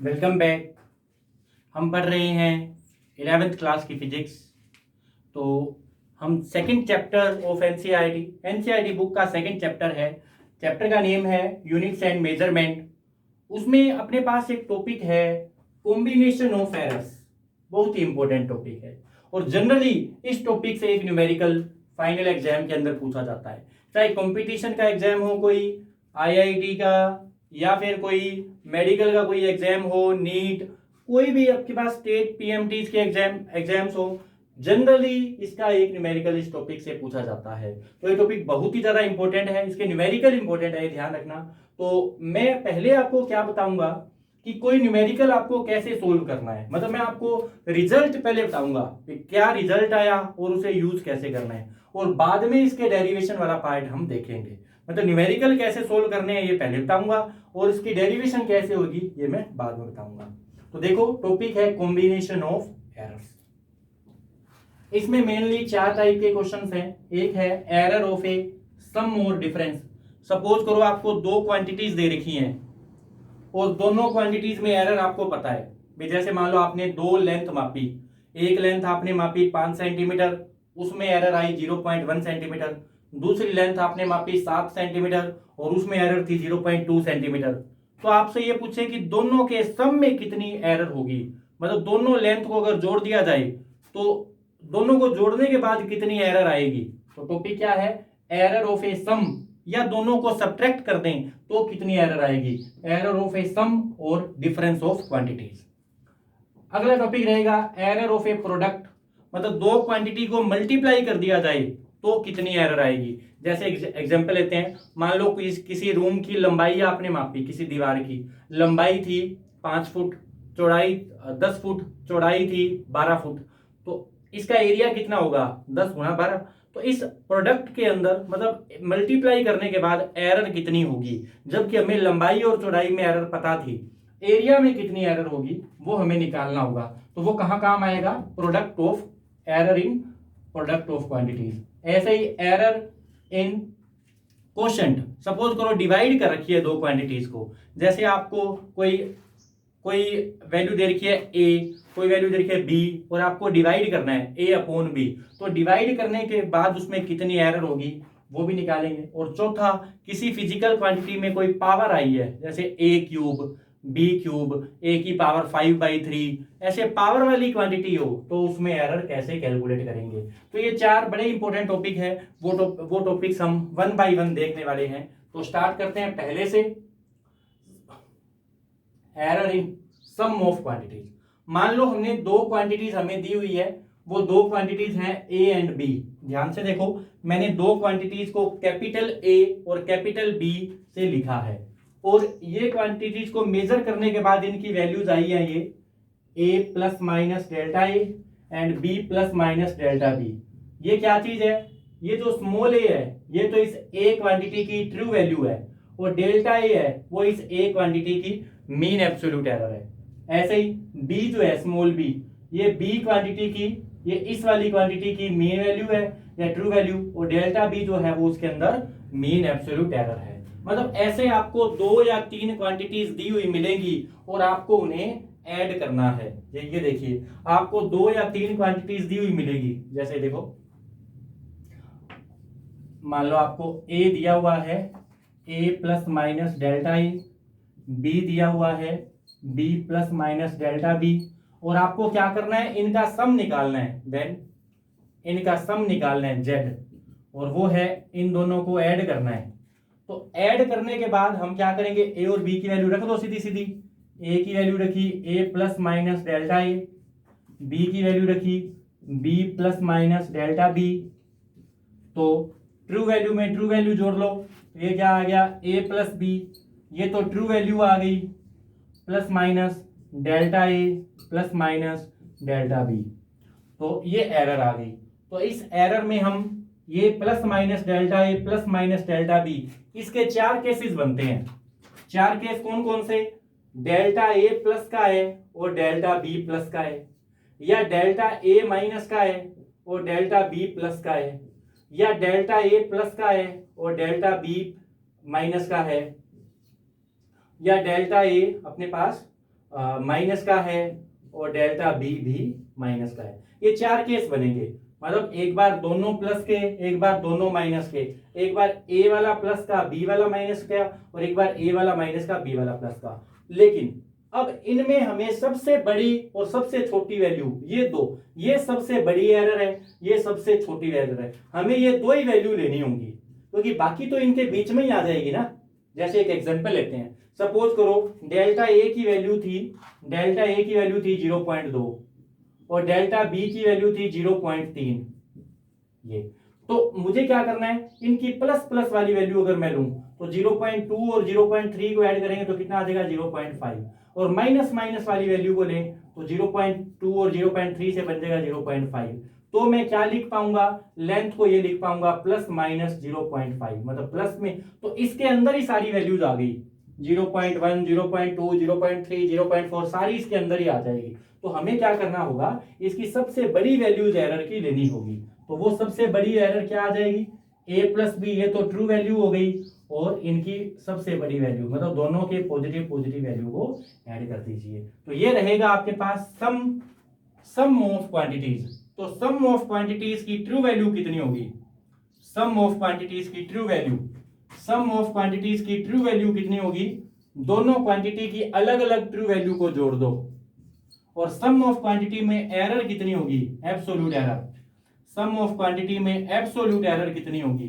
Welcome back. हम पढ़ रहे हैं 11th क्लास की फिजिक्स। तो हम second chapter of NCERT book का सेकंड चैप्टर है। चैप्टर का नेम है यूनिट्स एंड मेजरमेंट। उसमें अपने पास एक टॉपिक है कॉम्बिनेशन ऑफ एरर्स। बहुत ही इंपॉर्टेंट टॉपिक है और जनरली इस टॉपिक से एक न्यूमेरिकल फाइनल एग्जाम के अंदर पूछा जाता है। चाहे कंपटीशन का एग्जाम हो, कोई आईआईटी का या फिर कोई मेडिकल का कोई एग्जाम हो, नीट, कोई भी आपके पास स्टेट पीएमटी के एग्जाम्स हो, जनरली इसका एक न्यूमेरिकल इस टॉपिक से पूछा जाता है। तो ये टॉपिक बहुत ही ज्यादा इंपॉर्टेंट है, इसके न्यूमेरिकल इंपॉर्टेंट है, ध्यान रखना। तो मैं पहले आपको क्या बताऊंगा कि कोई न्यूमेरिकल आपको कैसे सोल्व करना है, मतलब मैं आपको रिजल्ट पहले बताऊंगा कि क्या रिजल्ट आया और उसे यूज कैसे करना है, और बाद में इसके डेरिवेशन वाला पार्ट हम देखेंगे। मतलब न्यूमेरिकल कैसे सोल्व करने हैं ये पहले बताऊंगा और इसकी डेरिवेशन कैसे होगी ये मैं बाद में बताऊंगा। तो देखो, टॉपिक है कॉम्बिनेशन ऑफ एरर्स। इसमें मेनली 4 टाइप के क्वेश्चंस हैं। एक है एरर ऑफ ए सम और डिफरेंस। सपोज करो आपको दो क्वांटिटीज दे रखी हैं और दोनों क्वांटिटीज में एरर आपको पता है। जैसे मान लो आपने दो लेंथ मापी, एक लेंथ आपने मापी 5 सेंटीमीटर, उसमें एरर आई 0.1 सेंटीमीटर। दूसरी लेंथ आपने मापी 7 सेंटीमीटर और उसमें एरर थी 0.2 सेंटीमीटर। तो आपसे ये पूछे कि दोनों के सम में कितनी एरर होगी, मतलब दोनों लेंथ को अगर जोड़ दिया जाए तो दोनों को जोड़ने के बाद कितनी एरर आएगी। तो टॉपिक क्या है, एरर ऑफ ए सम, या दोनों को सब्ट्रैक्ट कर दें तो कितनी एरर आएगी, एरर ऑफ ए सम और डिफरेंस ऑफ क्वांटिटीज। अगला टॉपिक रहेगा एरर ऑफ ए प्रोडक्ट, मतलब दो क्वांटिटी को मल्टीप्लाई कर दिया जाए तो कितनी एरर आएगी। जैसे एग्जांपल लेते हैं, मान लो किसी रूम की लंबाई आपने मापी, किसी दीवार की लंबाई थी 5 फुट, चौड़ाई 10 फुट, चौड़ाई थी 12 फुट। तो इसका एरिया कितना होगा, 10 गुणा 12। तो इस प्रोडक्ट के अंदर मतलब मल्टीप्लाई करने के बाद एरर कितनी होगी, जबकि हमें लंबाई और चौड़ाई में एरर पता थी, एरिया में कितनी एरर होगी वो हमें निकालना होगा। तो वो कहां काम आएगा, product of error in product of quantities. ऐसे ही एरर इन कोशेंट, सपोज करो डिवाइड कर रखी है दो क्वांटिटीज को। जैसे आपको कोई कोई वैल्यू दे रखी है ए, कोई वैल्यू दे रखी है बी, और आपको डिवाइड करना है ए अपॉन बी। तो डिवाइड करने के बाद उसमें कितनी एरर होगी वो भी निकालेंगे। और चौथा, किसी फिजिकल क्वांटिटी में कोई पावर आई है, जैसे ए क्यूब, बी क्यूब, ए की पावर 5/3, ऐसे पावर वाली क्वांटिटी हो तो उसमें एरर कैसे कैलकुलेट करेंगे। तो ये 4 बड़े इंपॉर्टेंट टॉपिक है, वो टॉपिक्स हम 1 बाय 1 देखने वाले हैं। तो स्टार्ट करते हैं पहले से, error in sum of quantities. मान लो हमने दो क्वांटिटीज हमें दी हुई है, वो दो क्वांटिटीज हैं ए एंड बी। ध्यान से देखो, मैंने दो क्वांटिटीज को कैपिटल ए और कैपिटल बी से लिखा है, और ये क्वांटिटीज को मेजर करने के बाद इनकी वैल्यूज आई है, ये A plus minus delta A and B plus minus delta B. ये क्या चीज है, ये जो स्मॉल ए है ये तो इस ए क्वांटिटी की ट्रू वैल्यू है, और डेल्टा ए है वो इस ए क्वांटिटी की मीन एब्सोल्यूट एरर है। ऐसे ही बी जो है स्मॉल बी, ये बी क्वांटिटी की, ये इस वाली क्वांटिटी की मीन वैल्यू है या ट्रू वैल्यू, और डेल्टा बी जो है वो उसके अंदर मीन एब्सोल्यूट एरर है। मतलब ऐसे आपको 2 या 3 क्वांटिटीज दी हुई मिलेंगी और आपको उन्हें ऐड करना है। ये देखिए, आपको 2 या 3 क्वांटिटीज दी हुई मिलेगी। जैसे देखो, मान लो आपको ए दिया हुआ है A plus minus delta A, B दिया हुआ है B plus minus delta B, और आपको क्या करना है, इनका सम निकालना है। देन इनका सम निकालना है जेड, और वो है इन दोनों को ऐड करना है। तो ऐड करने के बाद हम क्या करेंगे, ए और बी की वैल्यू रख दो सीधी सीधी। ए की वैल्यू रखी A plus minus delta A, B की वैल्यू रखी B plus minus delta B. तो ट्रू वैल्यू में ट्रू वैल्यू जोड़ लो, तो ये क्या आ गया, ए प्लस बी, ये तो ट्रू वैल्यू आ गई, plus minus delta A plus minus delta B. तो ये एरर आ गई। तो इस एरर में हम ये plus minus delta A plus minus delta B, इसके 4 केसेस बनते हैं। 4 केस कौन कौन से, डेल्टा ए प्लस का है और डेल्टा बी प्लस का है, या डेल्टा ए माइनस का है और डेल्टा बी प्लस का है, या डेल्टा ए प्लस का है और डेल्टा बी माइनस का है, या डेल्टा ए अपने पास माइनस का है और डेल्टा बी भी माइनस का है। ये 4 केस बनेंगे, मतलब एक बार दोनों प्लस के, एक बार दोनों माइनस के, एक बार ए वाला प्लस का बी वाला माइनस का, और एक बार ए वाला माइनस का बी वाला प्लस का। लेकिन अब इनमें हमें सबसे बड़ी और सबसे छोटी वैल्यू, ये दो, ये सबसे बड़ी एरर है, ये सबसे छोटी एरर है, हमें ये दो ही वैल्यू लेनी होंगी, क्योंकि बाकी तो इनके बीच में ही आ जाएगी ना। जैसे एक एग्जांपल लेते हैं, सपोज करो डेल्टा ए की वैल्यू थी, डेल्टा ए की वैल्यू थी 0.2 और डेल्टा बी की वैल्यू थी 0.3। ये तो मुझे क्या करना है, इनकी प्लस प्लस वाली वैल्यू अगर मैं लूं तो 0.2 और 0.3 को ऐड करेंगे तो कितना आ जाएगा 0.5, और माइनस माइनस वाली वैल्यू को लें तो 0.2 और 0.3 से बन जाएगा 0.5। तो मैं क्या लिख पाऊंगा, लेंथ को ये लिख पाऊंगा प्लस माइनस 0.5, मतलब प्लस में, तो इसके अंदर ही सारी वैल्यूज आ गई, 0.1, 0.2, 0.3, 0.4 सारी इसके अंदर ही आ जाएगी। तो हमें क्या करना होगा, इसकी सबसे बड़ी वैल्यूज एरर की लेनी होगी। तो वो सबसे बड़ी एरर क्या आ जाएगी, a प्लस बी, ये तो ट्रू वैल्यू हो गई, और इनकी सबसे बड़ी वैल्यू, मतलब दोनों के पॉजिटिव पॉजिटिव वैल्यू को ऐड कर दीजिए। तो ये रहेगा आपके पास सम ऑफ क्वांटिटीज। तो सम ऑफ क्वांटिटीज की ट्रू वैल्यू कितनी होगी, सम ऑफ क्वांटिटीज की true value, sum of quantities की ट्रू वैल्यू कितनी होगी, दोनों क्वांटिटी की अलग अलग ट्रू वैल्यू को जोड़ दो, और सम ऑफ क्वांटिटी में एरर कितनी होगी, absolute error. Sum of quantity में एब्सोल्यूट एरर कितनी होगी,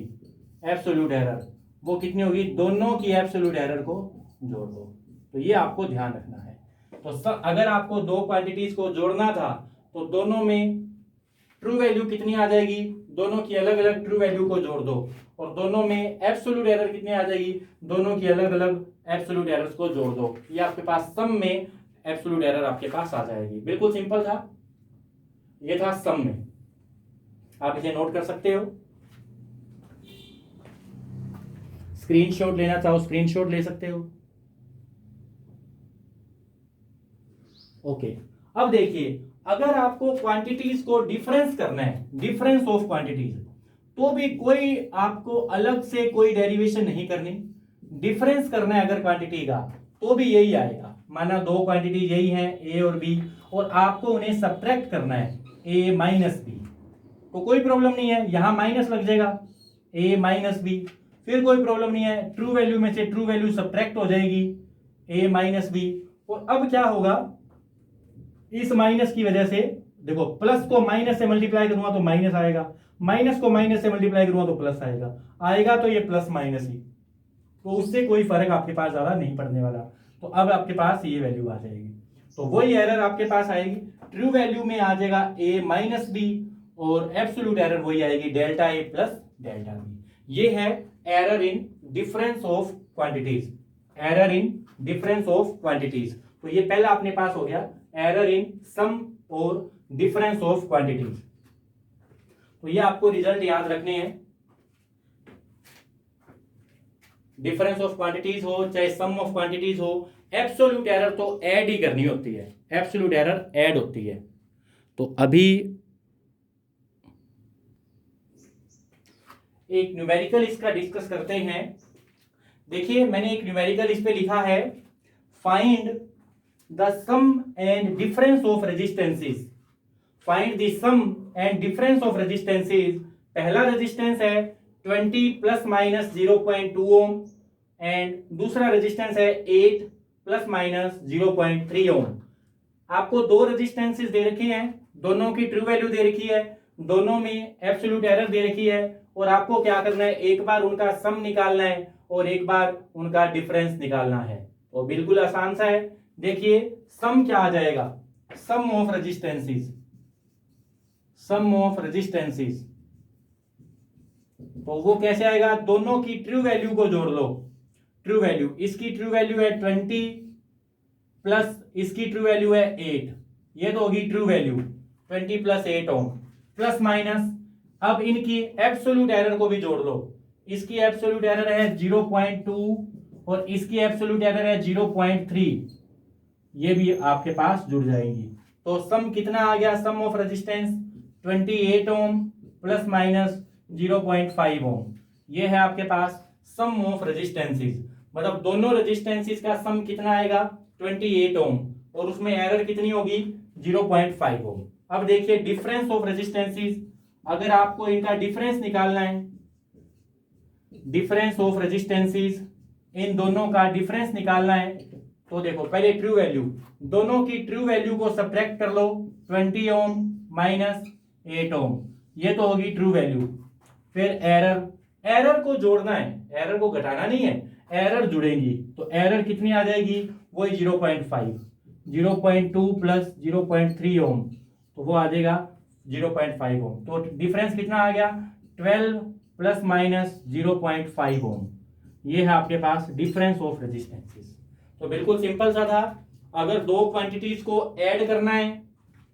एब्सोल्यूट एरर वो कितनी होगी, दोनों की एब्सोल्यूट एरर को जोड़ दो। तो ये आपको ध्यान रखना है। तो अगर आपको दो क्वांटिटीज को जोड़ना था तो दोनों में ट्रू वैल्यू कितनी आ जाएगी, दोनों की अलग अलग ट्रू वैल्यू को जोड़ दो, और दोनों में एब्सोल्यूट एरर कितनी आ जाएगी, दोनों की अलग अलग एब्सोल्यूट एरर्स को जोड़ दो। ये आपके पास सम में एब्सोल्यूट एरर आपके पास आ जाएगी। बिल्कुल सिंपल था, ये था सम में। आप इसे नोट कर सकते हो, स्क्रीनशॉट लेना चाहो स्क्रीनशॉट ले सकते हो। ओके, अब देखिए, अगर आपको क्वांटिटीज को डिफरेंस करना है, डिफरेंस ऑफ क्वांटिटीज, तो भी कोई आपको अलग से कोई डेरिवेशन नहीं करनी, डिफरेंस करना है अगर क्वांटिटी का तो भी यही आएगा। माना दो क्वांटिटी यही है ए और बी, और आपको उन्हें सब्ट्रैक्ट करना है ए माइनस बी, तो कोई प्रॉब्लम नहीं है, यहां माइनस लग जाएगा ए माइनस बी, फिर कोई प्रॉब्लम नहीं है, ट्रू वैल्यू में से ट्रू वैल्यू सब्ट्रैक्ट हो जाएगी ए माइनस बी। और अब क्या होगा, इस माइनस की वजह से देखो, प्लस को माइनस से मल्टीप्लाई करूंगा तो माइनस आएगा, माइनस को माइनस से मल्टीप्लाई करूंगा तो प्लस आएगा, आएगा तो ये प्लस माइनस ही, तो उससे कोई फर्क आपके पास ज्यादा नहीं पड़ने वाला। तो अब आपके पास ये वैल्यू आ जाएगी, तो वही एरर आपके पास आएगी, ट्रू वैल्यू में आ जाएगा ए माइनस बी, और एब्सोल्यूट एरर वही आएगी delta A plus delta B. ये है error in difference of quantities, error in difference of quantities. तो ये पहला अपने पास हो गया एरर इन सम और डिफरेंस ऑफ क्वांटिटीज। तो ये आपको रिजल्ट याद रखने हैं, डिफरेंस ऑफ क्वांटिटीज हो चाहे सम ऑफ क्वांटिटीज हो, एब्सोल्यूट एरर तो ऐड ही करनी होती है, एब्सोल्यूट एरर ऐड होती है। तो अभी एक न्यूमेरिकल इसका डिस्कस करते हैं। देखिए, मैंने एक न्यूमेरिकल इस पे लिखा है, find the sum and difference of resistances, find the sum and difference of resistances. पहला रेजिस्टेंस है 20 प्लस माइनस 0.2 ओम, एंड दूसरा रेजिस्टेंस है 8 प्लस माइनस 0.3 ओम। आपको दो रेजिस्टेंसेस दे रखे हैं, दोनों की ट्रू वैल्यू दे रखी है, दोनों में एब्सोल्यूट एरर दे रखी है, और आपको क्या करना है, एक बार उनका सम निकालना है और एक बार उनका डिफरेंस निकालना है। तो बिल्कुल आसान सा है। देखिए, सम क्या आ जाएगा, sum of resistances, sum of resistances, तो वो कैसे आएगा, दोनों की ट्रू वैल्यू को जोड़ लो, ट्रू वैल्यू, इसकी ट्रू वैल्यू है 20 प्लस इसकी ट्रू वैल्यू है 8, ये तो होगी ट्रू वैल्यू 20 प्लस 8 ओम, प्लस माइनस, अब इनकी एब्सोल्यूट एरर को भी जोड़ लो, इसकी एब्सोल्यूट एरर है 0.2 और इसकी एब्सोल्यूट एरर है 0.3, ये भी आपके पास जुड़ जाएंगी। तो सम कितना आ गया, sum of resistance 28 ohm plus minus 0.5 ohm, ये है आपके पास सम ऑफ रेजिस्टेंसेस। मतलब दोनों रेजिस्टेंसेस का सम कितना आएगा 28 ओम, और उसमें एरर कितनी होगी 0.5 ओम। अब देखिए डिफरेंस ऑफ रेजिस्टेंसेस, अगर आपको इनका डिफरेंस निकालना है, डिफरेंस ऑफ रेजिस्टेंसेस, इन दोनों का डिफरेंस निकालना है, तो देखो पहले ट्रू वैल्यू, दोनों की ट्रू वैल्यू को सब्ट्रैक्ट कर लो, 20 ओम माइनस 8 ओम, ये तो होगी ट्रू वैल्यू। फिर एरर, एरर को जोड़ना है, एरर को घटाना नहीं है, एरर जुड़ेंगी, तो एरर कितनी आ जाएगी वही 0.5, 0.2 प्लस 0.3 ओम, तो वो आ जाएगा 0.5 ओम। तो डिफरेंस कितना आ गया 12 प्लस माइनस 0.5 ओम, ये है आपके पास डिफरेंस ऑफ रेजिस्टेंसेस। तो बिल्कुल सिंपल सा था। अगर दो क्वांटिटीज को ऐड करना है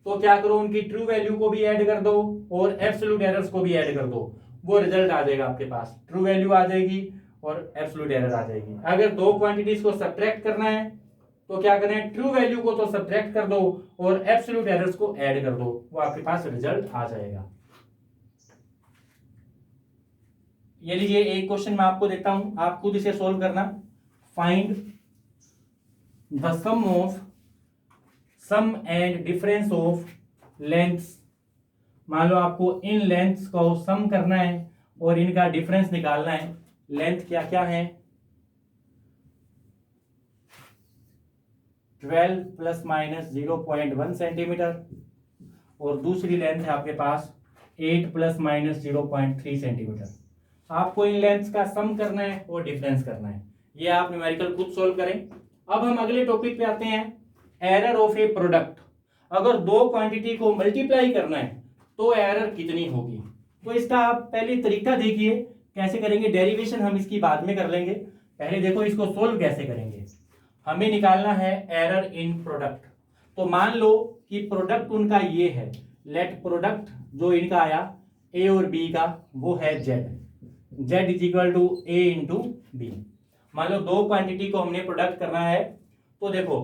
तो क्या करो, उनकी ट्रू वैल्यू को भी ऐड कर दो और एब्सोल्यूट एरर्स को भी ऐड कर दो, वो रिजल्ट आ जाएगा आपके पास, ट्रू वैल्यू आ जाएगी और एब्सोल्यूट एरर आ जाएगी। अगर दो क्वांटिटीज को सब्ट्रैक्ट करना है तो क्या करना है, ट्रू वैल्यू को तो सब्ट्रैक्ट कर दो और एब्सोल्यूट एरर्स को ऐड कर दो, वो आपके पास रिजल्ट आ जाएगा। ये लीजिए एक क्वेश्चन मैं आपको देता हूं, आप खुद इसे सोल्व करना। Find the sum and difference of lengths, मान लो आपको इन लेंथ्स को सम करना है और इनका डिफरेंस निकालना है। लेंथ क्या क्या है, 12 प्लस माइनस 0.1 सेंटीमीटर, और दूसरी लेंथ है आपके पास 8 प्लस माइनस 0.3 सेंटीमीटर। आपको इन लेंथ्स का सम करना है और डिफरेंस करना है, ये आप न्यूमेरिकल खुद सोल्व करें। अब हम अगले टॉपिक पे आते हैं, एरर ऑफ ए प्रोडक्ट। अगर दो क्वांटिटी को मल्टीप्लाई करना है तो एरर कितनी होगी, तो इसका आप पहले तरीका देखिए कैसे करेंगे, डेरिवेशन हम इसकी बाद में कर लेंगे, पहले देखो इसको सोल्व कैसे करेंगे। हमें निकालना है एरर इन प्रोडक्ट। तो मान लो कि प्रोडक्ट उनका ये है, लेट प्रोडक्ट जो इनका आया ए और बी का वो है Z, z is equal to A into B. मान लो दो क्वांटिटी को हमने प्रोडक्ट करना है, तो देखो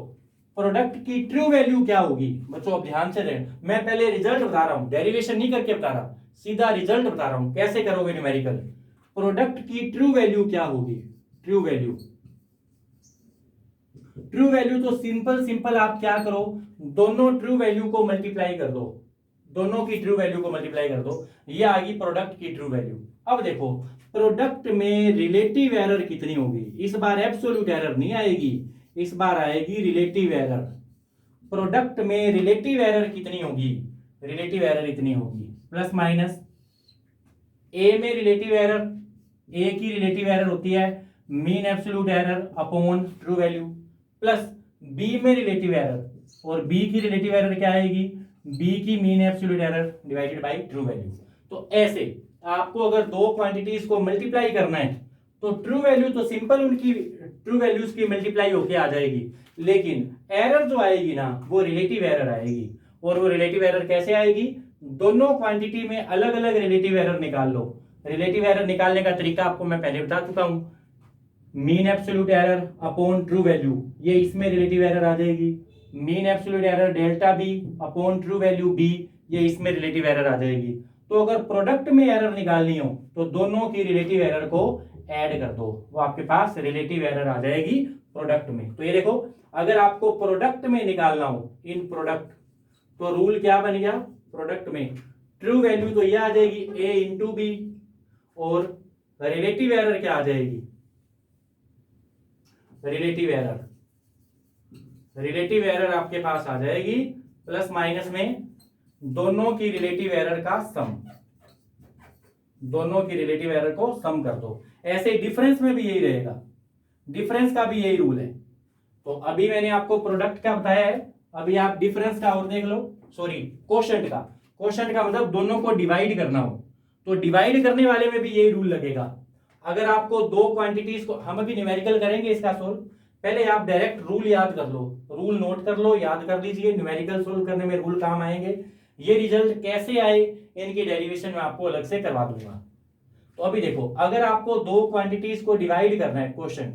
प्रोडक्ट की ट्रू वैल्यू क्या होगी। बच्चों अब ध्यान से दें, मैं पहले रिजल्ट बता रहा हूं, डेरिवेशन नहीं करके बता रहा, सीधा रिजल्ट बता रहा हूं कैसे करोगे न्यूमेरिकल। प्रोडक्ट की ट्रू वैल्यू क्या होगी, ट्रू वैल्यू, ट्रू वैल्यू तो सिंपल आप क्या करो, दोनों ट्रू वैल्यू को मल्टीप्लाई कर दो, दोनों की ट्रू वैल्यू को मल्टीप्लाई कर दो, ये आ गई प्रोडक्ट की ट्रू वैल्यू। अब देखो प्रोडक्ट में रिलेटिव एरर कितनी होगी, इस बार एब्सोल्यूट एरर नहीं आएगी, इस बार आएगी रिलेटिव एरर। प्रोडक्ट में रिलेटिव एरर कितनी होगी, रिलेटिव एरर इतनी होगी, प्लस माइनस ए में रिलेटिव एरर, ए की रिलेटिव एरर होती है mean absolute error upon true value, plus B में रिलेटिव एरर, और बी की रिलेटिव एरर क्या आएगी, बी की mean absolute error divided by true value. तो ऐसे आपको अगर दो क्वांटिटीज को मल्टीप्लाई करना है तो ट्रू वैल्यू तो सिंपल उनकी ट्रू वैल्यूज की मल्टीप्लाई होके आ जाएगी, लेकिन एरर जो आएगी ना वो रिलेटिव एरर आएगी। और वो रिलेटिव एरर कैसे आएगी, दोनों क्वांटिटी में अलग अलग रिलेटिव एरर निकाल लो। रिलेटिव एरर निकालने का तरीका आपको मैं पहले बता चुका हूं, mean absolute error upon true value, ये इसमें रिलेटिव एरर आ जाएगी, mean absolute error delta B upon true value B, ये इसमें रिलेटिव एरर आ जाएगी। तो अगर प्रोडक्ट में एरर निकालनी हो तो दोनों की रिलेटिव एरर को ऐड कर दो, वो आपके पास रिलेटिव एरर आ जाएगी प्रोडक्ट में। तो ये देखो अगर आपको प्रोडक्ट में निकालना हो इन प्रोडक्ट, तो रूल क्या बन गया, प्रोडक्ट में ट्रू वैल्यू तो ये आ जाएगी ए इंटू बी, और रिलेटिव एरर क्या आ जाएगी, रिलेटिव एरर, रिलेटिव एरर आपके पास आ जाएगी प्लस माइनस में दोनों की रिलेटिव एरर का सम, दोनों की रिलेटिव एरर को सम कर दो। ऐसे डिफरेंस में भी यही रहेगा, डिफरेंस का भी यही रूल है। तो अभी मैंने आपको प्रोडक्ट का बताया है, अभी आप डिफरेंस का और देख लो, सॉरी कोशेंट का, कोशेंट का मतलब दोनों को डिवाइड करना हो, तो डिवाइड करने वाले में भी यही रूल लगेगा। अगर आपको दो क्वांटिटीज को, हम अभी न्यूमेरिकल करेंगे इसका सोल्व, पहले आप डायरेक्ट रूल याद कर लो, रूल नोट कर लो, याद कर लीजिए, न्यूमेरिकल सोल्व करने में रूल काम आएंगे। ये रिजल्ट कैसे आए इनकी डेरिवेशन में आपको अलग से करवा दूंगा। तो अभी देखो अगर आपको दो क्वांटिटीज को डिवाइड करना है, क्वेश्चन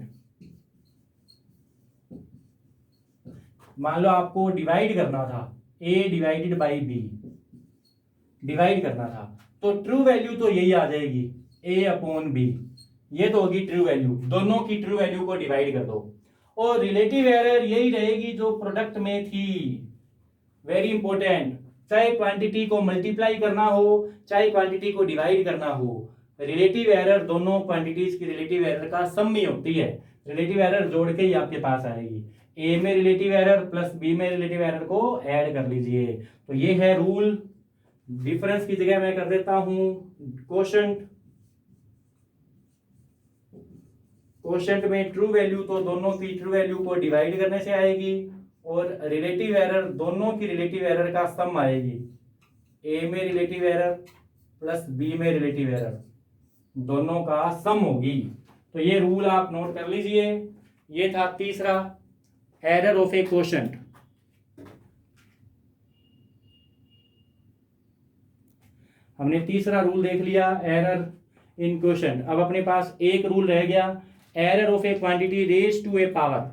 मान लो आपको डिवाइड करना था a divided by b, divide करना था, तो ट्रू वैल्यू तो यही आ जाएगी a अपॉन b, ये तो होगी ट्रू वैल्यू, दोनों की ट्रू वैल्यू को डिवाइड कर दो। और रिलेटिव एरर यही रहेगी जो प्रोडक्ट में थी। वेरी इंपॉर्टेंट, चाहे क्वांटिटी को मल्टीप्लाई करना हो चाहे क्वांटिटी को डिवाइड करना हो, रिलेटिव एरर दोनों क्वांटिटीज की रिलेटिव एरर का सम ही होती है। रिलेटिव एरर जोड़ के ही आपके पास आएगी। ए में रिलेटिव एरर प्लस बी में रिलेटिव एरर को ऐड कर लीजिए। तो ये है रूल। डिफरेंस की जगह मैं कर देता हूं कोशेंट। कोशेंट में ट्रू वैल्यू तो दोनों की ट्रू वैल्यू को डिवाइड करने से आएगी, और रिलेटिव एरर दोनों की रिलेटिव एरर का सम आएगी। ए में रिलेटिव एरर प्लस बी में रिलेटिव एरर दोनों का सम होगी। तो ये रूल आप नोट कर लीजिए। ये था तीसरा, एरर ऑफ ए कोशेंट। हमने तीसरा रूल देख लिया, एरर इन कोशेंट। अब अपने पास एक रूल रह गया, error of a quantity raise to a power.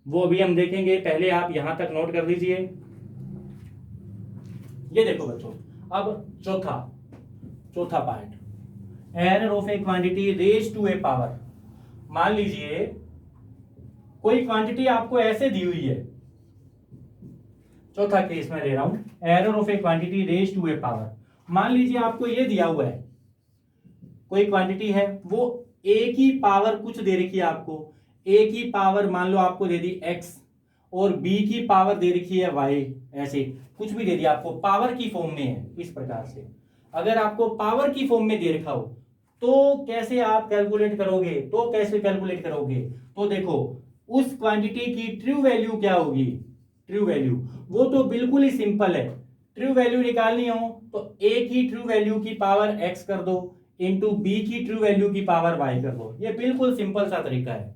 वो भी हम देखेंगे, पहले आप यहां तक नोट कर लीजिए। ये देखो बच्चों, अब चौथा part, error of a quantity raise to a power. मान लीजिए कोई क्वांटिटी आपको ऐसे दी हुई है, चौथा केस में ले रहा हूं, error of a quantity raise to a power. मान लीजिए आपको ये दिया हुआ है, कोई क्वांटिटी है, वो ए की पावर कुछ दे रखी है आपको। ए की पावर मान लो आपको दे दी x, और b की पावर दे रखी है y, ऐसे कुछ भी दे दिया आपको, पावर की फॉर्म में है। इस प्रकार से अगर आपको पावर की फॉर्म में दे रखा हो तो कैसे आप कैलकुलेट करोगे? तो देखो, उस क्वांटिटी की ट्रू वैल्यू क्या होगी? ट्रू वैल्यू वो तो बिल्कुल ही सिंपल है। ट्रू वैल्यू निकालनी हो तो a की ट्रू वैल्यू की पावर x कर दो इंटू बी की ट्रू वैल्यू की पावर y कर दो। ये बिल्कुल सिंपल सा तरीका है।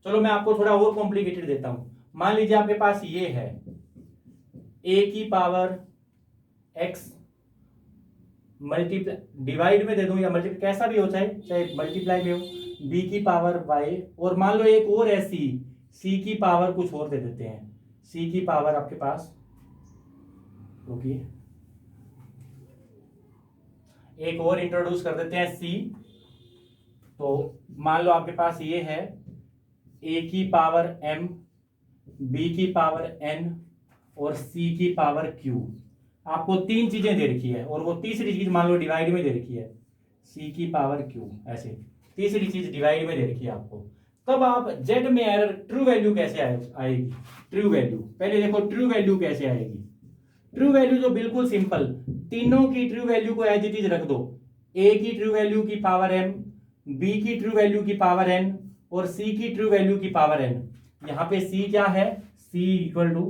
चलो मैं आपको थोड़ा और कॉम्प्लिकेटेड देता हूं। मान लीजिए आपके पास ये है, a की पावर x मल्टीप्लाई, डिवाइड में दे दूं या मल्टीप्लाई, कैसा भी हो चाहे मल्टीप्लाई में हो, b की पावर y, और मान लो एक और है c की पावर कुछ और दे देते हैं, c की पावर आपके पास होगी, एक और इंट्रोड्यूस कर देते हैं c। तो मान लो आपके पास ये है a की पावर m, b की पावर n और c की पावर q। आपको तीन चीजें दे रखी है, और वो तीसरी चीज मान लो डिवाइड में दे रखी है, c की पावर q। ऐसे तीसरी चीज डिवाइड में दे रखी है आपको। तब आप z में एरर ट्रू वैल्यू कैसे आएगी? ट्रू वैल्यू पहले देखो, ट्रू वैल्यू कैसे आएगी? ट्रू वैल्यू तो बिल्कुल सिंपल, तीनों की ट्रू वैल्यू को एज इट इज रख दो। a की ट्रू वैल्यू की पावर m, b की ट्रू वैल्यू की पावर n और c की ट्रू वैल्यू की पावर n। यहाँ पे c क्या है? c equal to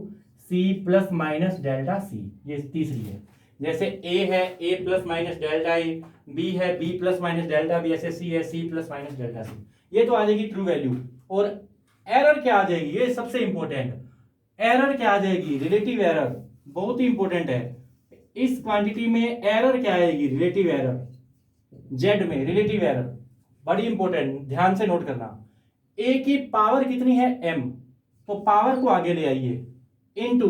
c plus minus delta c। ये तीसरी है। जैसे a है a plus minus delta a, b है b plus minus delta b, ऐसे c है c plus minus delta c। ये तो आ जाएगी ट्रू वैल्यू। और एरर क्या आ जाएगी? ये सबसे इंपॉर्टेंट, एरर क्या आ जाएगी? रिलेटिव एरर, बहुत ही इंपॉर्टेंट है। इस क्वांटिटी में एरर क्या आएगी? Relative error. z में रिलेटिव एरर बड़ी इंपॉर्टेंट, ध्यान से नोट करना। a की पावर कितनी है? m, तो पावर को आगे ले आइए, इनटू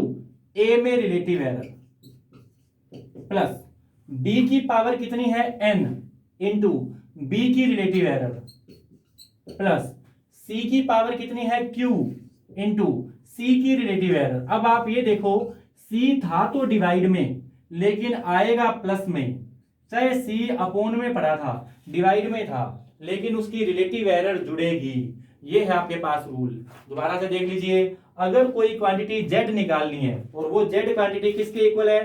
a में रिलेटिव एरर, प्लस b की पावर कितनी है? n, इनटू b की रिलेटिव एरर, प्लस c की पावर कितनी है? q, इनटू c की रिलेटिव एरर। अब आप ये देखो, c था तो डिवाइड में, लेकिन आएगा प्लस में। चाहे c अपोन में पड़ा था, डिवाइड में था, लेकिन उसकी रिलेटिव एरर जुड़ेगी। ये है आपके पास रूल। दोबारा से देख लीजिए, अगर कोई क्वांटिटी z निकालनी है और वो z क्वांटिटी किसके इक्वल है?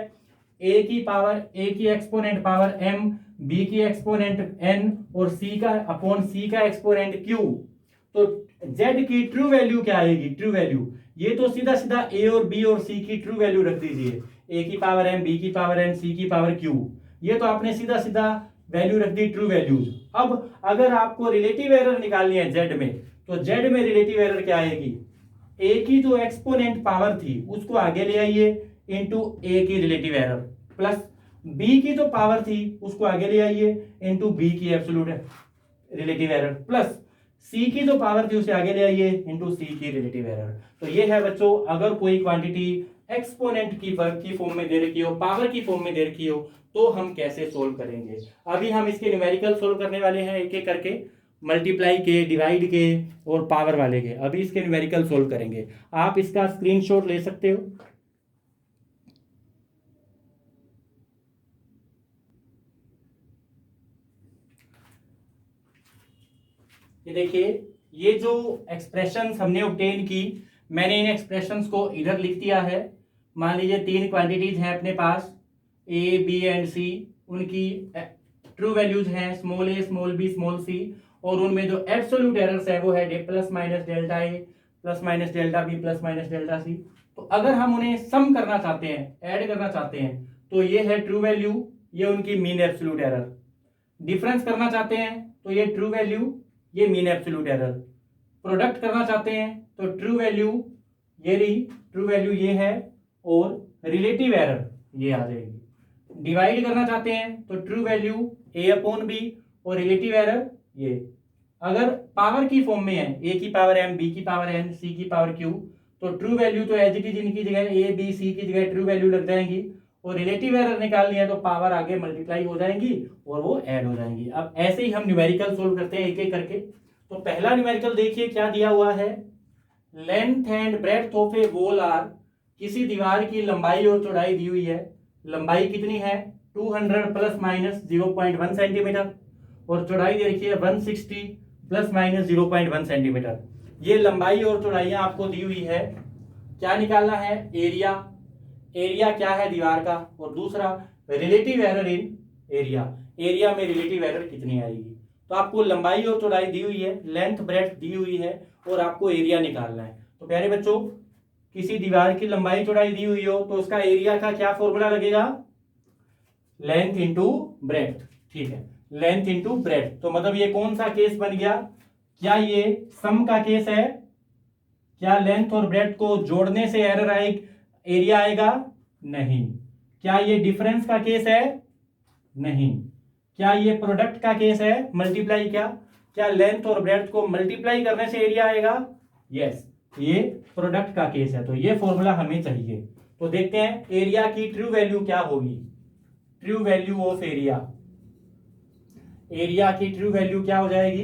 a की पावर, a की एक्सपोनेंट पावर m, b की एक्सपोनेंट n और c का अपॉन c का एक्सपोनेंट q। तो z की ट्रू वैल्यू क्या आएगी? ट्रू वैल्यू ये तो सीधा सीधा a और b और c की ट्रू वैल्यू रख दीजिए, a की पावर m, b की पावर n, c की पावर q। ये तो आपने सीधा सीधा वैल्यू रख दी, ट्रू वैल्यूज। अब अगर आपको रिलेटिव एरर निकालनी है z में, तो z में रिलेटिव एरर क्या आएगी? a की जो एक्सपोनेंट पावर थी उसको आगे ले आइए, इनटू a की रिलेटिव एरर, प्लस b की जो पावर थी उसको आगे ले आइए, इनटू b की absolute relative error, plus c की जो पावर थी उसे आगे ले आइए, इनटू c की रिलेटिव एरर। तो ये है बच्चों, अगर कोई क्वांटिटी एक्सपोनेंट की वर्ग की फॉर्म में दे रखी हो, पावर की फॉर्म में दे रखी हो, तो हम कैसे सोल्व करेंगे। अभी हम इसके न्यूमेरिकल सोल्व करने वाले हैं एक एक करके, मल्टीप्लाई के, डिवाइड के और पावर वाले के। अभी इसके न्यूमेरिकल सोल्व करेंगे। आप इसका स्क्रीनशॉट ले सकते हो। ये देखिए, ये जो एक्सप्रेशंस हमने ऑब्टेन की, मैंने इन एक्सप्रेशंस को इधर लिख दिया है। मान लीजिए 3 क्वांटिटीज हैं अपने पास, ए, बी एंड सी। उनकी ट्रू वैल्यूज हैं small A, small B, small C, और उनमें जो एब्सोल्यूट एरर्स है वो है plus minus delta A, plus minus delta B, plus minus delta C. तो अगर हम उन्हें सम करना चाहते हैं, ऐड करना चाहते हैं, तो ये है ट्रू वैल्यू, ये उनकी मीन एब्सोल्यूट एरर। डिफरेंस करना चाहते हैं तो ये ट्रू वैल्यू, ये मीन एब्सोल्यूट एरर। प्रोडक्ट करना चाहते हैं तो ट्रू वैल्यू, ये रही ट्रू वैल्यू ये है, और रिलेटिव एरर ये आ जाएगी। डिवाइड करना चाहते हैं तो ट्रू वैल्यू ए अपॉन बी, और रिलेटिव एरर ये। अगर पावर की फॉर्म में है, ए की पावर एम, बी की पावर एन, सी की पावर क्यू, तो ट्रू वैल्यू तो एज इट इज इनकी जगह ए, बी, सी की जगह ट्रू वैल्यू लग जाएंगी, और रिलेटिव एरर निकालनी है तो पावर आगे मल्टीप्लाई हो जाएंगी और वो ऐड हो जाएंगी। अब ऐसे ही हम न्यूमेरिकल सोल्व करते हैं एक एक करके। तो पहला न्यूमेरिकल देखिए क्या दिया हुआ है। Length and breadth of a wall are, किसी दीवार की लंबाई और चौड़ाई दी हुई है। लंबाई कितनी है 200 प्लस माइनस 0.1 सेंटीमीटर, और चौड़ाई देखिए 160 प्लस माइनस 0.1 सेंटीमीटर। ये लंबाई और चौड़ाइयां आपको दी हुई है। क्या निकालना है, एरिया। एरिया क्या है दीवार का, और दूसरा रिलेटिव एरर इन एरिया। एरिया में रिलेटिव एरर कितनी आएगी। तो आपको लंबाई और चौड़ाई दी हुई है, लेंथ ब्रेड्थ दी हुई है, और आपको एरिया निकालना है। तो प्यारे बच्चों, किसी दीवार की लंबाई चौड़ाई दी हुई हो तो उसका एरिया का क्या फॉर्मूला लगेगा, लेंथ इंटू ब्रेड्थ। ठीक है, लेंथ इंटू ब्रेड्थ। तो मतलब ये कौन सा केस बन गया, क्या ये सम का केस है, क्या लेंथ और ब्रेड्थ को जोड़ने से एरर आएगी, एरिया आएगा, नहीं। क्या ये डिफरेंस का केस है, नहीं। क्या ये प्रोडक्ट का केस है, मल्टीप्लाई, क्या लेंथ और ब्रेड्थ को मल्टीप्लाई करने से एरिया आएगा, यस, ये प्रोडक्ट का केस है। तो ये फॉर्मूला हमें चाहिए। तो देखते हैं एरिया की ट्रू वैल्यू क्या होगी। True value of area, area की ट्रू वैल्यू क्या हो जाएगी,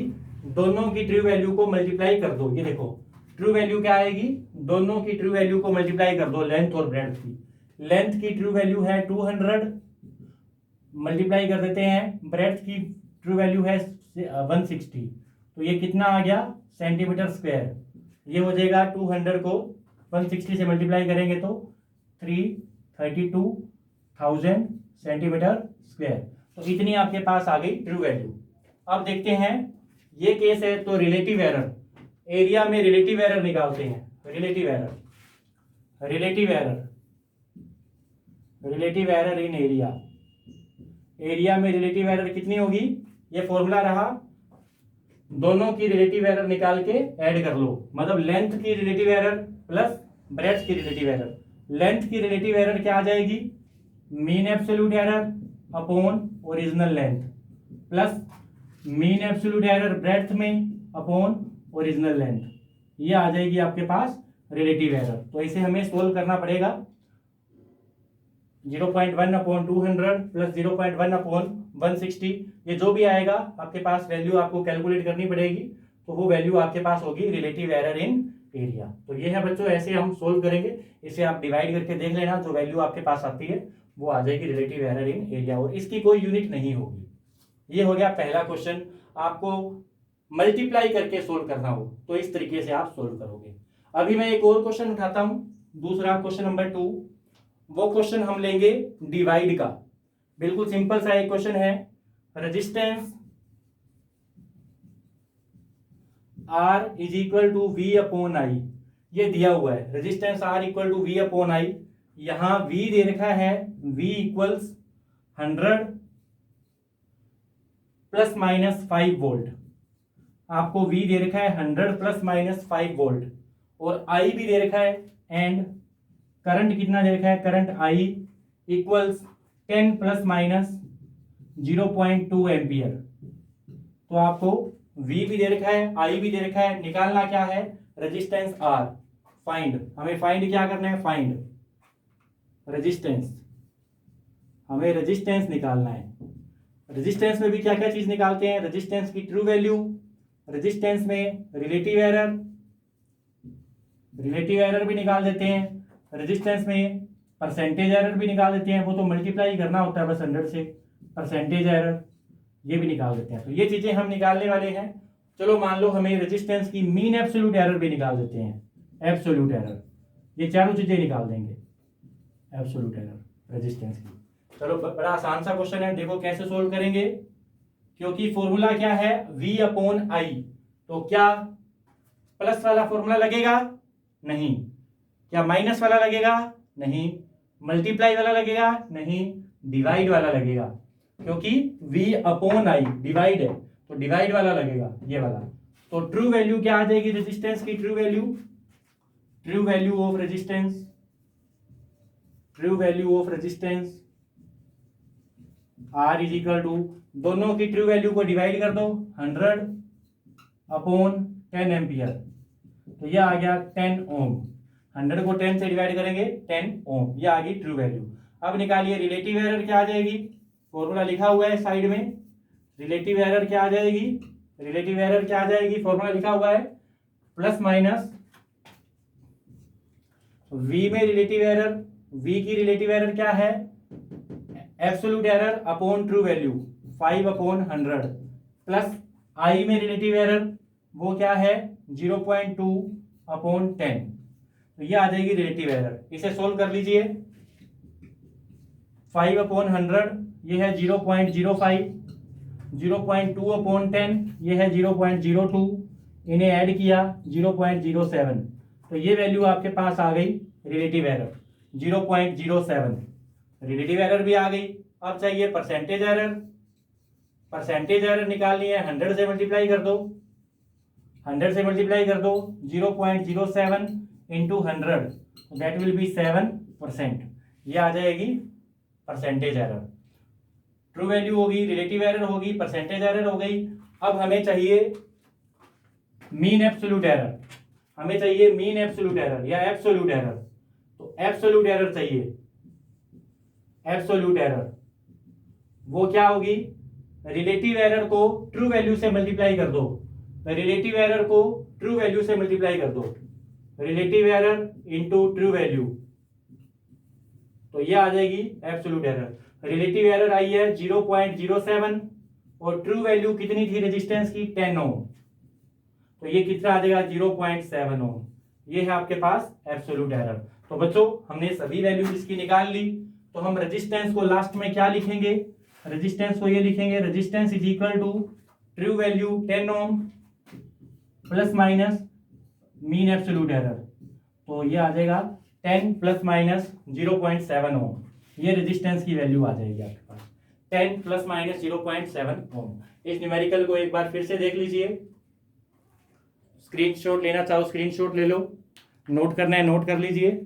दोनों की ट्रू वैल्यू को मल्टीप्लाई कर दो। ये देखो ट्रू वैल्यू क्या आएगी, दोनों की ट्रू वैल्यू को मल्टीप्लाई कर दो, लेंथ और ब्रेड्थ की। लेंथ की ट्रू वैल्यू है 200, मल्टीप्लाई कर देते हैं, ब्रेड्थ की ट्रू वैल्यू है 160, तो ये कितना आ गया सेंटीमीटर स्क्वायर। ये हो जाएगा 200 को 160 से मल्टीप्लाई करेंगे तो 332,000 सेंटीमीटर स्क्वायर। तो इतनी आपके पास आ गई ट्रू वैल्यू। अब देखते हैं ये केस है तो रिलेटिव एरर, एरिया में रिलेटिव एरर निकालते हैं। Relative error, relative error, relative error इन एरिया। एरिया में रिलेटिव एरर कितनी होगी, ये फॉर्मूला रहा, दोनों की रिलेटिव एरर निकाल के ऐड कर लो। मतलब लेंथ की रिलेटिव एरर प्लस ब्रेड्थ की रिलेटिव एरर। लेंथ की रिलेटिव एरर क्या आ जाएगी, mean absolute error upon original length, plus mean absolute error breadth में अपॉन ओरिजिनल लेंथ। ये आ जाएगी आपके पास रिलेटिव एरर। तो इसे हमें सोल्व करना पड़ेगा। 0.1 अपॉन 200 प्लस 0.1 अपॉन 160, ये जो भी आएगा आपके पास वैल्यू आपको कैलकुलेट करनी पड़ेगी। तो वो वैल्यू आपके पास होगी रिलेटिव एरर इन एरिया। तो ये है बच्चों, ऐसे हम सोल्व करेंगे। इसे आप डिवाइड करके देख लेना, जो वैल्यू आपके पास आती है वो आ जाएगी रिलेटिव एरर इन एरिया, और इसकी कोई यूनिट नहीं होगी। ये हो गया पहला क्वेश्चन। आपको मल्टीप्लाई करके सोल्व करना हो तो इस तरीके से आप सोल्व करोगे। अभी मैं एक और क्वेश्चन उठाता हूं, दूसरा क्वेश्चन नंबर 2। वो क्वेश्चन हम लेंगे डिवाइड का। बिल्कुल सिंपल सा एक क्वेश्चन है। Resistance R is equal to V upon I, ये दिया हुआ है। Resistance R equal to V upon I, यहां V दे रखा है V equals 100 plus minus 5 volt. आपको V दे रखा है 100 प्लस माइनस 5 वोल्ट, और I भी दे रखा है, एंड करंट कितना दे रखा है, current I equals 10 plus minus 0.2 ampere. तो आपको V भी दे रखा है, I भी दे रखा है, निकालना क्या है, रेजिस्टेंस R। फाइंड, हमें फाइंड क्या करना है, फाइंड रेजिस्टेंस, हमें रेजिस्टेंस निकालना है। रेजिस्टेंस में भी क्या क्या चीज निकालते हैं, रेजिस्टेंस की ट्रू वैल्यू, रेजिस्टेंस में रिलेटिव एरर भी निकाल देते हैं, रेजिस्टेंस में परसेंटेज एरर भी निकाल देते हैं, वो तो मल्टीप्लाई करना होता है बस 100 से, परसेंटेज एरर ये भी निकाल देते हैं। तो ये चीजें हम निकालने वाले हैं। चलो मान लो हमें रेजिस्टेंस की मीन एब्सोल्यूट एरर भी निकाल देते हैं, एब्सोल्यूट एरर, ये चारों चीजें निकाल देंगे, एब्सोल्यूट एरर रेजिस्टेंस की। चलो बड़ा आसान सा क्वेश्चन है, देखो कैसे सोल्व करेंगे। क्योंकि फॉर्मूला क्या है V अपॉन आई, तो क्या प्लस वाला फॉर्मूला लगेगा? नहीं। क्या माइनस वाला लगेगा? नहीं। मल्टीप्लाई वाला लगेगा? नहीं। डिवाइड वाला लगेगा, क्योंकि V अपॉन आई डिवाइड है, तो डिवाइड वाला लगेगा, ये वाला। तो ट्रू वैल्यू क्या आ जाएगी रेजिस्टेंस की? True value of resistance, true value of resistance R is equal to, दोनों की ट्रू वैल्यू को डिवाइड कर दो, 100 अपॉन 10 एम्पियर, तो ये आ गया 10 ओम। 100 को 10 से डिवाइड करेंगे 10 ओम, ये आ गई ट्रू वैल्यू। अब निकालिए रिलेटिव एरर क्या आ जाएगी, फॉर्मूला लिखा हुआ है साइड में, रिलेटिव एरर क्या आ जाएगी, रिलेटिव एरर क्या आ जाएगी, फॉर्मूला लिखा हुआ है प्लस माइनस V में रिलेटिव एरर, V की रिलेटिव एरर क्या है, absolute error upon true value 5 upon 100, plus I में रिलेटिव एरर वो क्या है 0.2 अपॉन 10, तो ये आ जाएगी रिलेटिव एरर। इसे सोल्व कर लीजिए, 5 अपॉन 100 ये है 0.05, 0.2 अपॉन 10 ये है 0.02, इन्हें ऐड किया 0.07, तो ये वैल्यू आपके पास आ गई रिलेटिव एरर 0.07, रिलेटिव एरर भी आ गई। अब चाहिए परसेंटेज एरर, परसेंटेज एरर निकालनी है, 100 से मल्टीप्लाई कर दो, 100 से मल्टीप्लाई कर दो, 0.07 इंटू 100, दैट विल बी 7%, ये आ जाएगी परसेंटेज एरर। ट्रू वैल्यू होगी, रिलेटिव एरर होगी, परसेंटेज एरर हो गई। अब हमें चाहिए मीन एब्सोल्यूट एरर, हमें चाहिए मीन एब्सोल्यूट एरर या एब्सोल्यूट एरर, तो एब्सोल्यूट एरर चाहिए, एब्सोल्यूट एरर वो क्या होगी, रिलेटिव एरर को ट्रू वैल्यू से मल्टीप्लाई कर दो, रिलेटिव एरर को ट्रू वैल्यू से मल्टीप्लाई कर दो, relative error into true value, तो ये आ जाएगी एब्सोल्यूट एरर। रिलेटिव एरर आई है 0.07 और ट्रू वैल्यू कितनी थी रेजिस्टेंस की, 10 ओम, तो ये कितना आ जाएगा 0.7 ओम, ये है आपके पास एब्सोल्यूट एरर। तो बच्चों हमने सभी वैल्यू इसकी निकाल ली, तो हम रेजिस्टेंस को लास्ट में क्या लिखेंगे, रेजिस्टेंस को ये लिखेंगे, resistance is equal to true value 10 ohm plus minus mean absolute error, तो ये आ जाएगा 10 प्लस माइनस 0.7 ओम, ये रेजिस्टेंस की वैल्यू आ जाएगी आपके पास 10 प्लस माइनस 0.7 ओम। इस न्यूमेरिकल को एक बार फिर से देख लीजिए, स्क्रीनशॉट लेना चाहो स्क्रीनशॉट ले लो, नोट करना है नोट कर लीजिए।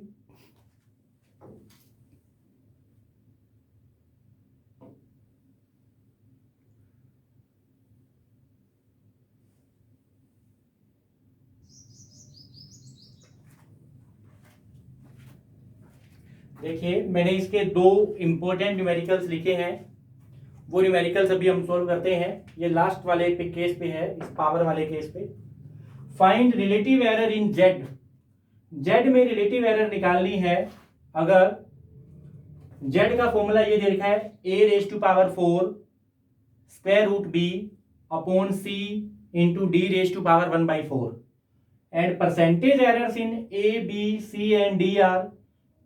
देखिए मैंने इसके दो इंपॉर्टेंट न्यूमेरिकल्स लिखे हैं, वो न्यूमेरिकल्स अभी हम सॉल्व करते हैं। ये लास्ट वाले पे केस पे है, इस पावर वाले केस पे। Find relative error in Z, Z में रिलेटिव एरर निकालनी है। अगर जेड का फॉर्मूला ये दे रखा है a⁴ square root b upon c into d⁴ 1/4 and percentage errors in a b c and d are,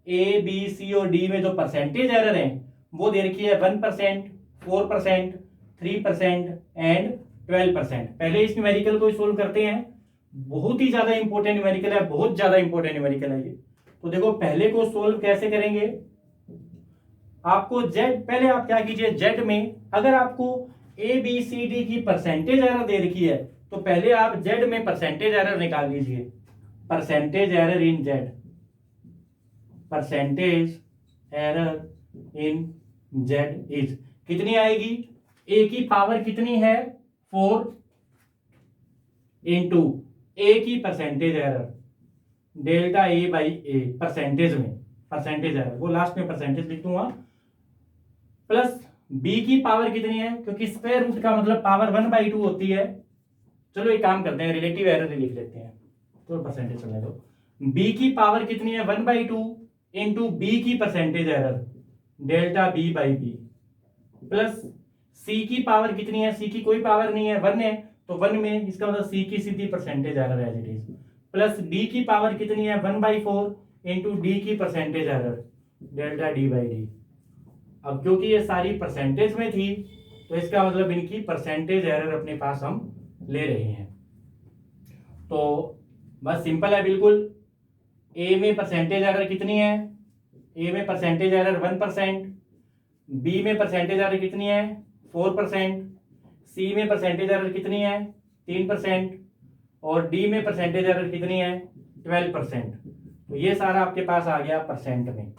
a b c और d में जो परसेंटेज एरर है वो दे रखी है 1%, 4%, 3% एंड 12%। पहले इस न्यूमेरिकल को सोल्व करते हैं, बहुत ही ज्यादा इंपॉर्टेंट न्यूमेरिकल है, बहुत ज्यादा इंपॉर्टेंट न्यूमेरिकल है ये। तो देखो पहले को सोल्व कैसे करेंगे, आपको जेड, पहले आप क्या कीजिए, जेड में अगर आपको ए बी सी डी की परसेंटेज एरर दे रखी है तो पहले आप जेड में परसेंटेज एरर निकाल लीजिए। Percentage error in Z, percentage error in Z is कितनी आएगी, ए की पावर कितनी है 4 इंटू ए की percentage error delta A by A, percentage में परसेंटेज एरर वो लास्ट में परसेंटेज लिख दूंगा, प्लस बी की पावर कितनी है, क्योंकि स्क्वायर रूट का मतलब पावर 1/2 होती है, चलो एक काम करते हैं, रिलेटिव एरर ही लिख लेते हैं, तो परसेंटेज चलने दो। बी की पावर कितनी है 1/2 इंटू बी की percentage error delta B by B, plus C की पावर कितनी है, सी की कोई पावर नहीं है 1 है, तो 1 में इसका मतलब सी की सीधी percentage error as it is, plus D की पावर कितनी है 1/4 इंटू डी की percentage error delta D by D. अब क्योंकि ये सारी परसेंटेज में थी तो इसका मतलब इनकी परसेंटेज एरर अपने पास हम ले रहे हैं। तो बस सिंपल है बिल्कुल। ए में परसेंटेज एरर कितनी है, ए में परसेंटेज एरर 1%, बी में परसेंटेज एरर कितनी है 4%, सी में परसेंटेज एरर कितनी है 3%, और डी में परसेंटेज एरर कितनी है 12%। तो ये सारा आपके पास आ गया परसेंट में।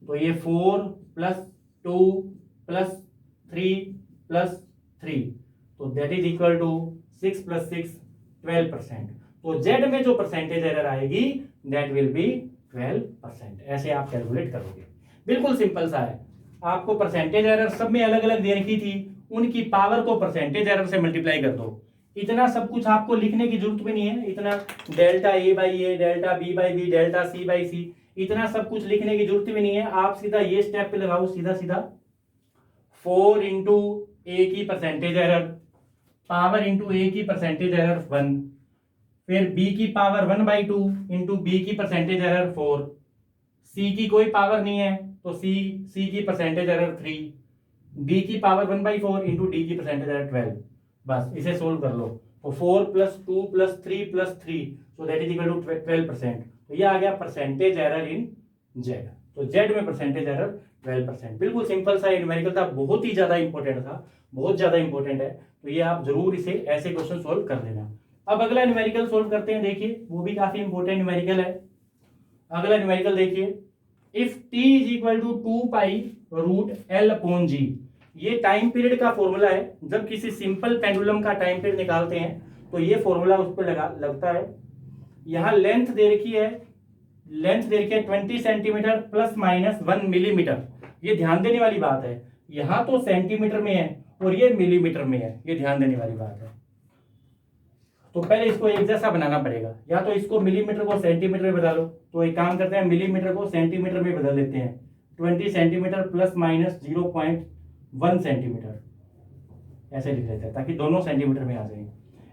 तो ये 4 + 2 + 3 + 3, तो दैट इज इक्वल टू 6 + 6 12%। तो जेड में जो परसेंटेज एरर आएगी दैट विल बी 12%। ऐसे आप कैलकुलेट करोगे, बिल्कुल सिंपल सा है। आपको परसेंटेज एरर सब में अलग अलग दे रखी थी, उनकी पावर को परसेंटेज एरर से मल्टीप्लाई कर दो। इतना सब कुछ आपको लिखने की जरूरत भी नहीं है, इतना delta A by A, delta B by B, delta C by C, इतना सब कुछ लिखने की जरूरत भी नहीं है। आप सीधा ये स्टेप पे लगाओ, सीधा सीधा 4 इंटू ए की परसेंटेज एरर पावर इंटू ए की परसेंटेज एरर 1, फिर बी की पावर 1/2 इंटू बी की परसेंटेज एरर 4, सी की कोई पावर नहीं है तो सी की परसेंटेज एरर 3, डी की पावर 1/4 इंटू डी की परसेंटेज एरर 12। बस इसे सोल्व कर लो। तो 4 + 2 + 3 + 3, so that is equal to 12%। तो ये आ गया परसेंटेज एरर इन जेड। तो जेड में परसेंटेज एरर 12%। बिल्कुल सिंपल सा न्यूमेरिकल था, बहुत ही ज्यादा इंपॉर्टेंट था, बहुत ज्यादा इंपॉर्टेंट है। तो ये आप जरूर इसे ऐसे क्वेश्चन सोल्व कर लेना। अब अगला न्यूमेरिकल सोल्व करते हैं, देखिए वो भी काफी इंपॉर्टेंट न्यूमेरिकल है। अगला न्यूमेरिकल देखिए, if t is equal to 2π√L/g, ये टाइम पीरियड का फॉर्मूला है। जब किसी सिंपल पेंडुलम का टाइम पीरियड निकालते हैं तो ये फॉर्मूला उस पर लगता है। यहां लेंथ दे रखी है, 20 सेंटीमीटर ±1 मिलीमीटर। ये ध्यान देने वाली बात है, यहां तो सेंटीमीटर में है और ये मिलीमीटर में है, ये ध्यान देने वाली बात है। तो पहले इसको एक जैसा बनाना पड़ेगा, या तो इसको मिलीमीटर को सेंटीमीटर में बदलो। तो एक काम करते हैं, मिलीमीटर को सेंटीमीटर में बदल लेते हैं। 20 सेंटीमीटर ±0.1 सेंटीमीटर, ऐसे लिख लेते हैं ताकि दोनों सेंटीमीटर में आ जाए।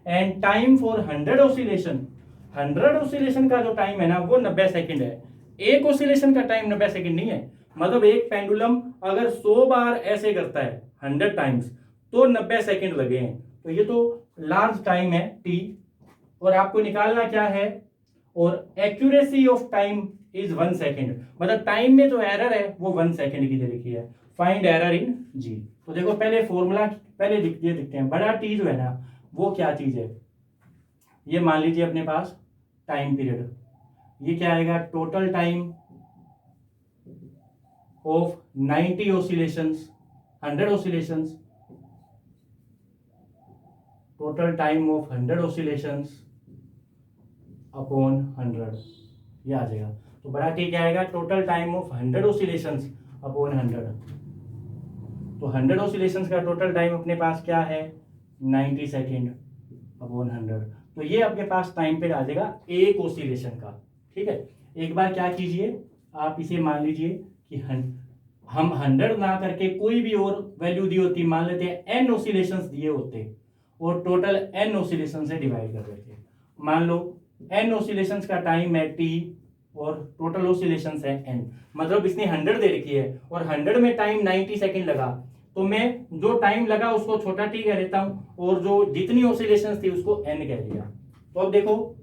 And time for 100 oscillation, 100 oscillation का जो टाइम है ना वो 90 सेकंड है। एक ऑसिलेशन का टाइम 90 सेकंड नहीं है, मतलब एक पेंडुलम अगर 100 बार ऐसे करता है 100 टाइम्स तो 90 सेकंड लगे हैं। तो ये तो लार्ज टाइम है t, और आपको निकालना क्या है, और accuracy of time is 1 second, मतलब टाइम में जो एरर है वो 1 सेकंड की दे रखी है। Find error in g। तो देखो पहले फॉर्मूला पहले दिखते हैं। बड़ा t जो है ना वो क्या चीज है, ये मान लीजिए अपने पास टाइम पीरियड, ये क्या आएगा, total time of 90 oscillations, 100 oscillations, total time of 100 oscillations upon 100, ये आ जाएगा। तो बड़ा टी क्या आएगा, total time of 100 oscillations upon 100। तो 100 ऑसिलेशंस का टोटल टाइम अपने पास क्या है 90 सेकेंड अपॉन 100। तो ये आपके पास टाइम पे आ जाएगा एक ऑसिलेशन का। ठीक है, एक बार क्या कीजिए, आप इसे मान लीजिए कि हम 100 ना करके कोई भी और वैल्यू दी होती, मान लेते हैं n ऑसिलेशंस दिए होते और टोटल n ऑसिलेशन से डिवाइड कर देते। मान लो n ऑसिलेशंस का टाइम है t और टोटल ऑसिलेशंस है n, मतलब इसने 100 दे रखी है और 100 में टाइम 90 सेकंड लगा, तो मैं जो टाइम लगा उसको छोटा t कह लेता हूं और जो जितनी ऑसिलेशंस थी उसको n कह दिया। तो अब देखो,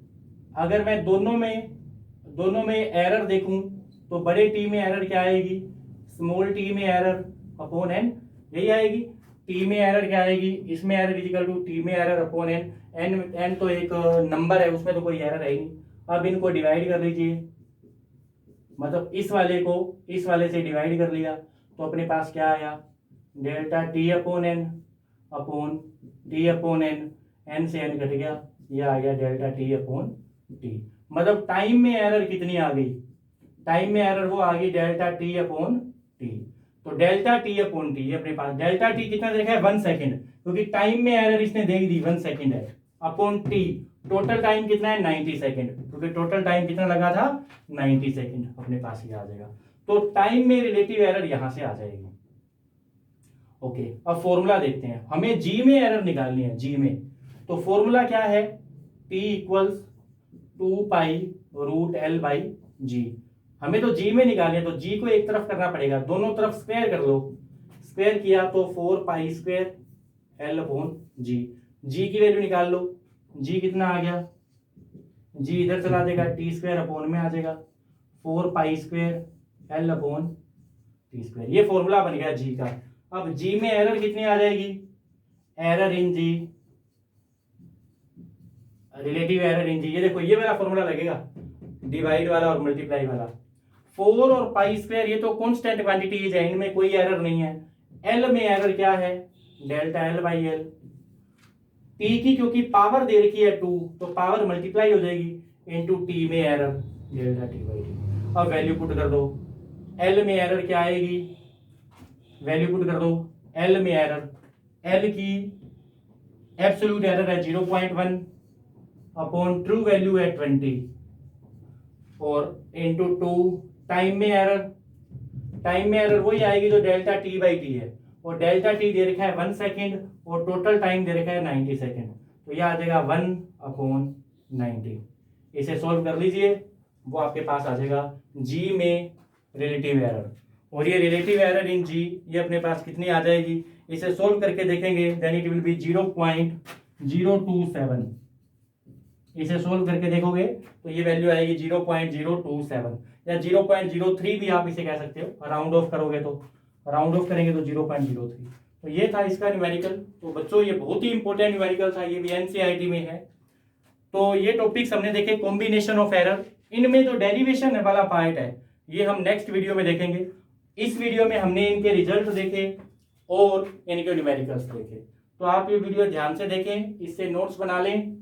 अगर मैं दोनों में एरर देखूं तो बड़े t में एरर क्या आएगी, स्मॉल t में एरर अपॉन n, यही आएगी। t में एरर क्या आएगी, इसमें एरर इक्वल टू t में एरर अपॉन n। n तो एक नंबर है, उसमें तो कोई एरर है ही नहीं। अब इनको डिवाइड कर लीजिए, मतलब इस वाले को इस वाले से डिवाइड कर लिया तो अपने पास क्या आया, delta t upon n upon t upon n, n से n कट गया, ये आ गया डेल्टा t अपॉन t। मतलब टाइम में एरर कितनी आ गई, टाइम में एरर वो आ गई डेल्टा t अपॉन t। तो डेल्टा t अपॉन t अपने पास डेल्टा t कितना देखा है 1 सेकंड, क्योंकि टाइम में एरर इसने दे दी 1 सेकेंड है अपॉन टी, टोटल टाइम कितना है 90 सेकेंड, क्योंकि टोटल टाइम कितना लगा था 90 सेकेंड, अपने पास ही आ जाएगा। तो टाइम में रिलेटिव एरर यहां से आ जाएगी। ओके, अब फॉर्मूला देखते हैं, हमें जी में एरर निकालनी है, जी में। तो फॉर्मूला क्या है, T equals 2 pi root L by G. हमें तो जी में निकालनी है, तो जी को एक तरफ करना पड़ेगा, दोनों तरफ स्क्वायर कर लो, स्क्वायर किया तो 4 पाई स्क्वायर एल अपॉन जी। जी की वैल्यू निकाल लो, जी कितना आ गया, जी इधर चला देगा, टी स्क्वायर अपॉन में आ जाएगा 4 pi square L upon T square. ये फॉर्मूला बन गया जी का। अब जी में एरर कितनी आ जाएगी, error in G, relative error in G, ये देखो ये वाला फॉर्मूला लगेगा, डिवाइड वाला और मल्टीप्लाई वाला। 4 और पाई स्क्वायर ये तो कांस्टेंट क्वांटिटीज है, इनमें कोई एरर नहीं है। एल में एरर क्या है, delta L by L. T की क्योंकि पावर दे रखी है 2, तो पावर मल्टीप्लाई हो जाएगी इनटू टी में error delta T by T. अब वैल्यू पुट कर दो, एल में एरर क्या आएगी, वैल्यू पुट कर दो, एल में एरर, एल की एब्सोल्यूट एरर है 0.1 अपॉन ट्रू वैल्यू है 20 और इनटू 2 टाइम में एरर, टाइम में एरर वही आएगी जो डेल्टा टी बाई टी है, और डेल्टा टी दे रखा है 1 सेकेंड और टोटल टाइम दे रखा है 90 सेकेंड, तो यह आ जाएगा 1 अपॉन 90। इसे सोल्व कर लीजिए, वो आपके पास आ जाएगा जी में रिलेटिव एरर, और ये रिलेटिव एरर इन जी ये अपने पास कितनी आ जाएगी, इसे सोल्व करके देखेंगे, देन इट विल बी 0.027। इसे सोल्व करके देखोगे तो ये वैल्यू आएगी 0.027 या 0.03 भी आप इसे कह सकते हो, राउंड ऑफ करोगे तो, राउंड ऑफ करेंगे तो 0.03। तो ये था इसका न्यूमेरिकल। तो बच्चों ये बहुत ही इंपॉर्टेंट न्यूमेरिकल था, ये भी एनसीईआरटी में है। तो ये टॉपिक्स हमने देखे, कॉम्बिनेशन ऑफ एरर, इनमें जो डेरिवेशन वाला पार्ट है ये हम नेक्स्ट वीडियो में देखेंगे। इस वीडियो में हमने इनके रिजल्ट देखे और इनके न्यूमेरिकल्स देखे। तो आप ये वीडियो ध्यान से देखें, इससे नोट्स बना लें,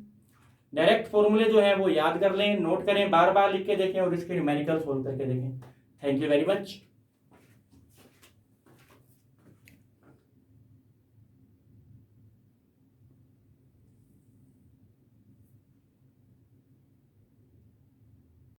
डायरेक्ट फॉर्मूले जो है वो याद कर लें, नोट करें, बार बार लिख के देखें और इसके न्यूमेरिकल सोल्व करके देखें। Thank you very much.